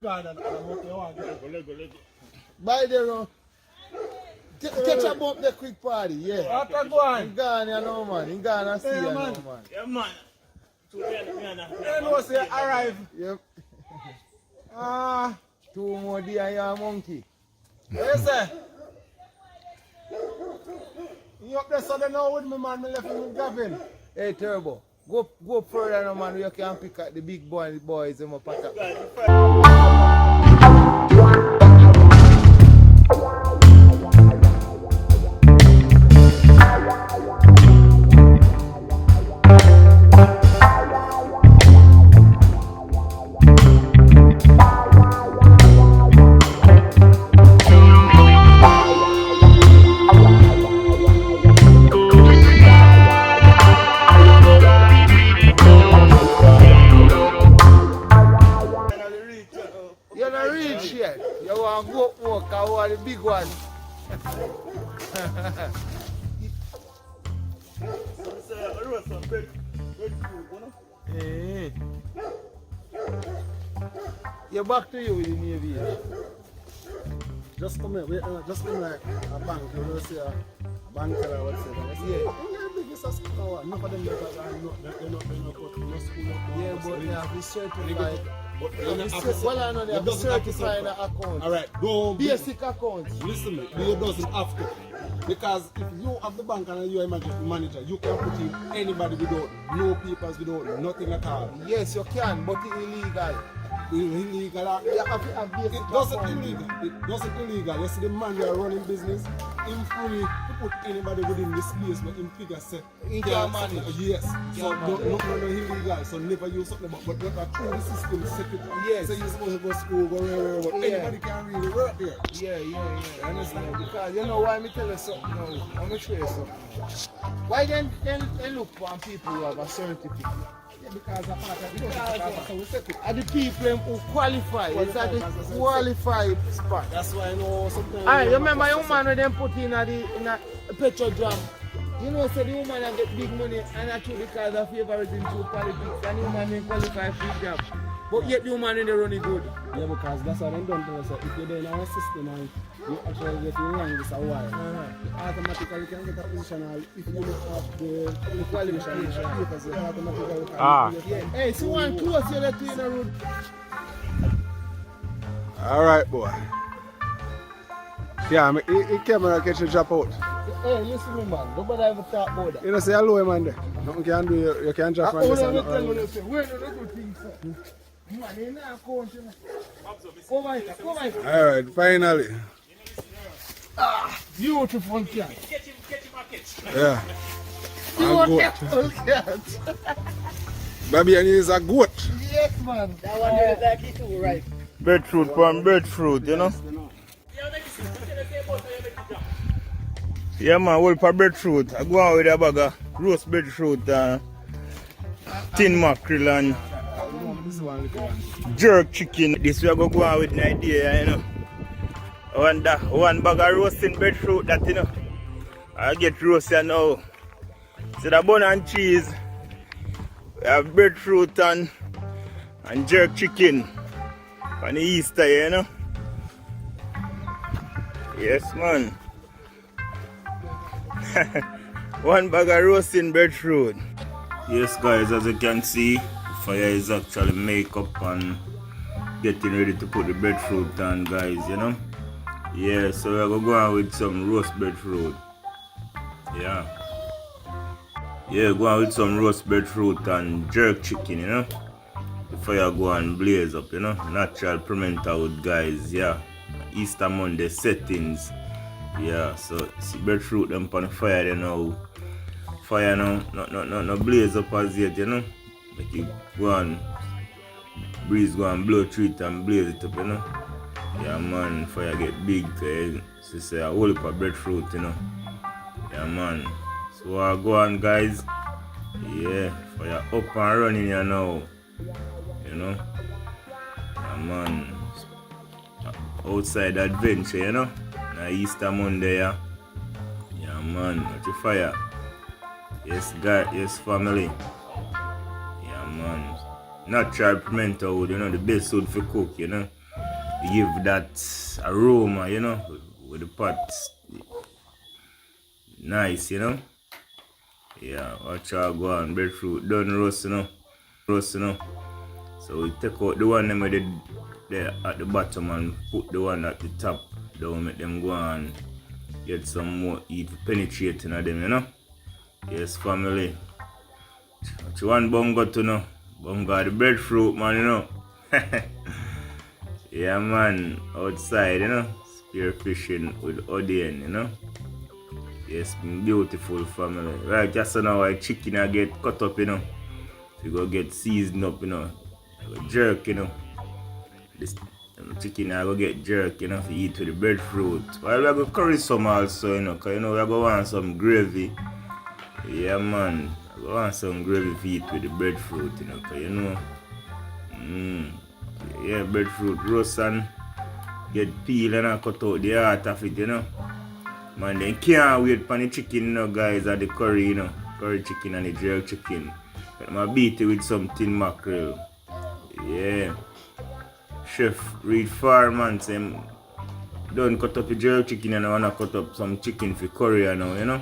By the road. Catch a bump the quick party, yeah. After going. In Ghana, you know, man. In Ghana, see, you know, man. Yeah, man. You know, say arrive. Yep. Ah. 2 more days and you're a monkey. Yes, sir. You up there, so they know with me, man. Me left him with Gavin. Hey, Turbo. Go further now, man. You can pick up the big boy and the boys in my pack. The big one. You're back to you with the Navy. Just come here, just come like a bank, you know, say a bank or whatever. Yeah. Enough of them they're not no school. Yeah, but they have to certify. But they have to certify an account. Alright, don't basic account. Listen to me, you doesn't have to. Because if you have the bank and you are a manager, you can put in anybody without no papers, without nothing at all. Yes, you can, but it's illegal. Illegal. You have to have basic it doesn't illegal. It doesn't illegal. You see the man who are running business, him free to put anybody within this place where him figure set. He can manage. Yes. So no illegal. So never use something but through the system set it. Yes. So you're supposed to go to school, go wherever, but anybody can really work here. Yeah. You understand? Because you know why me tell you something now. I'm gonna show you something. Why then look for people who have a certificate? Because the people who qualify, it's at the qualified spot. That's why I know sometimes. Alright, you remember young man when them put in a petrol jam? You know, so the woman that get big money and actually because of favoritism to politics and the woman may qualify for the job. But yet the woman in the running good. Yeah, because that's what I'm done to us. If you're in our system and you actually get in line this a while, you automatically can get a position or if you look at the qualification papers, you automatically can Hey, so one close you let you in the road. Alright, boy. Yeah, he came and catch the drop out. Hey, listen me, man. Nobody ever talk about that. You know, say hello, man. Nothing can do, you can't drop on this. Where do you think, sir? Man, you're not going to. Alright, finally. Beautiful cat. Yeah. Beautiful cat. Baby, and he's a goat. Yes, man. That one is like it too, right? Breadfruit from breadfruit, you know? Yeah, man, well, for breadfruit, I go out with a bag of roast breadfruit, tin mackerel and jerk chicken. This way I go out with an idea, you know. One bag of roasting breadfruit that, you know, I get roasted now. So the bun and cheese, we have breadfruit and jerk chicken on the Easter, you know. Yes, man. One bag of roasting breadfruit. Yes, guys, as you can see, the fire is actually make up and getting ready to put the breadfruit on, guys, you know. Yeah, so we're gonna go on with some roast breadfruit. Yeah, go on with some roast breadfruit and jerk chicken, you know. The fire go and blaze up, you know. Natural pimento wood, guys. Yeah, Easter Monday settings. Yeah, so see breadfruit them on the fire, you know. Fire now, no blaze up as yet, you know. Like you go on, breeze go and blow through it and blaze it up, you know. Yeah, man, fire get big, so say a whole heap of breadfruit, you know. Yeah, man. So I go on, guys. Yeah, fire up and running here now. You know. Yeah, man. Outside adventure, you know. Now Easter Monday, yeah. Yeah, man. Watch your fire. Yes, God. Yes, family. Yeah, man. Natural pimento wood, you know, the best wood for cook, you know. give that aroma, you know, with the pot. Nice, you know. Yeah, watch out go on. Breadfruit done roast, you know. So we take out the one them with the at the bottom and put the one at the top. Don't make them go on. Get some more heat penetrating at them, you know. Yes, family. Which one bongo to know? Bongo the breadfruit, man, you know. Yeah, man. Outside, you know. Spearfishing with Odane, you know. Yes, beautiful family. Right, just now our chicken I get cut up, you know. We go get seasoned up, you know. Jerk, you know. This chicken I go get jerk, you know, to eat with the breadfruit. Well, we are going to curry some also, you know, because, you know, we are going to want some gravy. Yeah, man. We want some gravy to eat with the breadfruit, you know, because, you know. Yeah, breadfruit roast and get peel and I cut out the heart of it, you know. Man, they can't wait for the chicken, you know, guys, or the curry, you know. Curry chicken and the jerk chicken. But I'm beat it with some tin mackerel. Yeah. Chef read far, man. Say, don't cut up the jerk chicken and I want to cut up some chicken for curry, you know.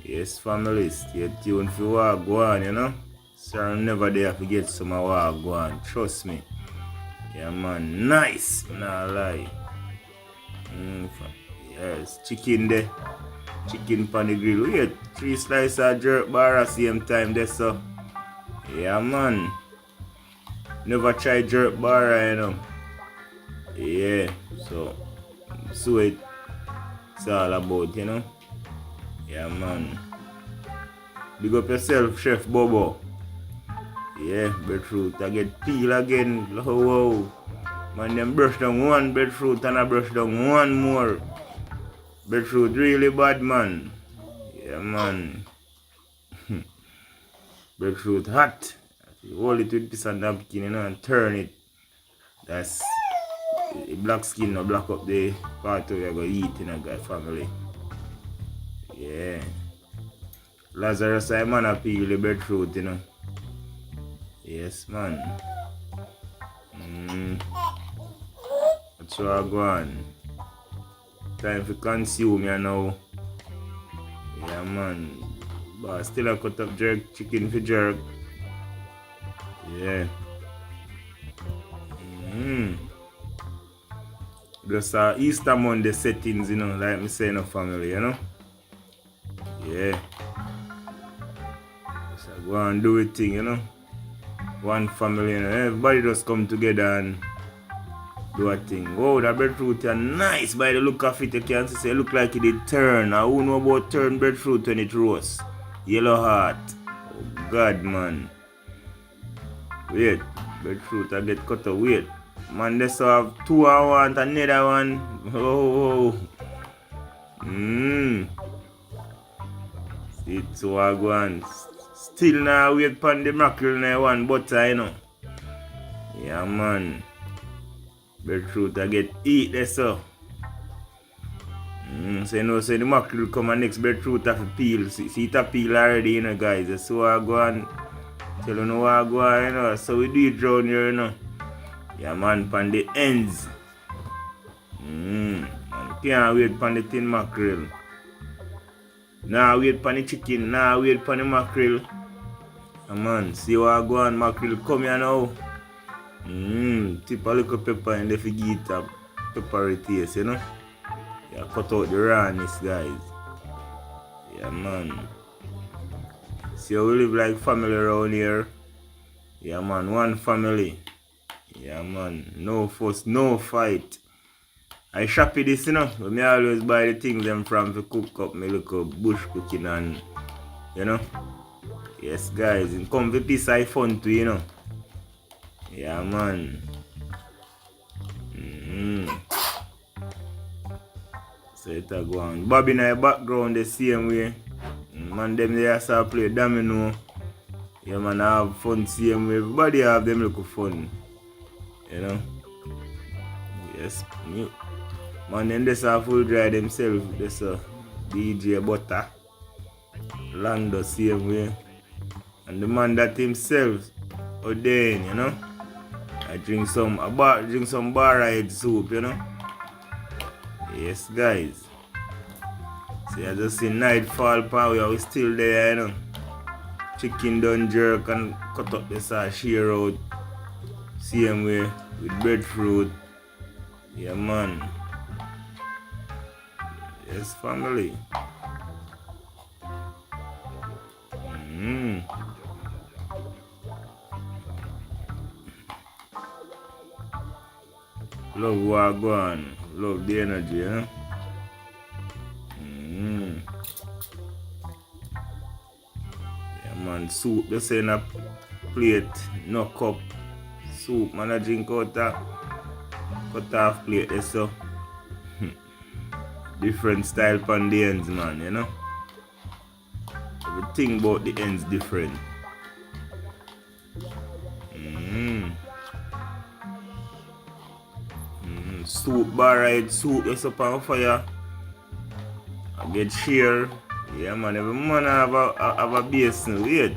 Yes, families. Stay tuned for what go on, you know. So I'm never there to get some of what go on. Trust me. Yeah, man. Nice. Nah lie. Yes, chicken there. Chicken pan the grill. Wait, 3 slices of jerk bar at the same time there, so. Yeah, man. Never try jerk bar, you know. Yeah, so it's all about, you know. Yeah, man. Big up yourself, Chef Bobo. Yeah, breadfruit. I get peel again. Wow. Man, them brush down one breadfruit and I brush down one more. Breadfruit really bad, man. Yeah, man. Breadfruit hot. You hold it with this and napkin, you know, and turn it. That's the black skin or black up the part where you're going to eat in a guy family. Yeah. Lazarus, I man, peel the breadfruit, you know. Yes, man. That's what I go on. Time to consume, you know. Yeah, man. But still I cut up jerk chicken for jerk. Yeah. Just Easter Monday settings, you know, like me say in a family, you know. Yeah. So go and do it thing, you know. One family, you know. Everybody just come together and do a thing. Wow, that breadfruit is nice by the look of it. You can see it look like it did turn. I who know about turn breadfruit when it roasts. Yellow heart. Oh God, man. Wait, breadfruit I get cut out. Wait. Man, they still have 2 I want another one. Oh. See it so I go on. Still now wait for the mackerel now one butter, you know. Yeah, man. Breadfruit I get eat there, so. So you know, so the mackerel come and next breadfruit have to peel. See it a peel already, you know, guys. So I go and tell you know what I go on, you know. So we do it round here, you know. Yeah, man, pan the ends. Man, can't wait pan the tin mackerel. Now wait pan the chicken. Now wait pan the mackerel. Man, see what I go on, mackerel come here now. Tip a little pepper and if you get it a peppery taste, you know. Yeah, cut out the rawness, guys. Yeah, man. See how we live like family around here. Yeah, man, one family. Yeah, man, no fuss, no fight. I shoppy this, you know. But me always buy the things them from to cook up my little bush cooking and, you know. Yes, guys, it come with piece of fun too, you know. Yeah, man. So it a go on. Bobby in the background the same way. Man, them there start play domino. Yeah, man, I have fun same way. Everybody have them little fun. You know? Yes. Man, them just have full dry themselves. Just DJ Butter. Lando same way. And the man that himself, Odane, you know? A drink some bar ride soup, you know. Yes, guys. See, I just see nightfall power, we still there, you know. Chicken done jerk and cut up the sauce, share out. Same way with breadfruit. Yeah, man. Yes, family. Love what go on. Love the energy, you know. Yeah, man. Soup just in a plate, no cup. Soup, man. I drink out that cut off plate, so. Different style pan the ends, man, you know. Everything about the ends different. Soup bar ride, soup just up on fire. I get share. Yeah, man, every man have a basin. Wait.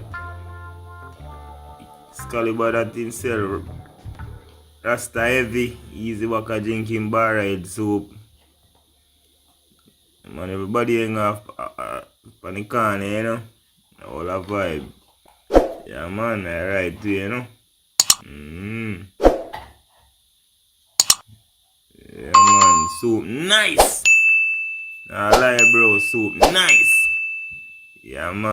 Scully by that thing sell. Rasta heavy. Easy waka drinking bar ride soup. Man, everybody hang off on the corner, you know. All a vibe. Yeah, man, alright too, you know. Yeah, man, soup nice. Nah lie, bro, soup nice. Yeah, man.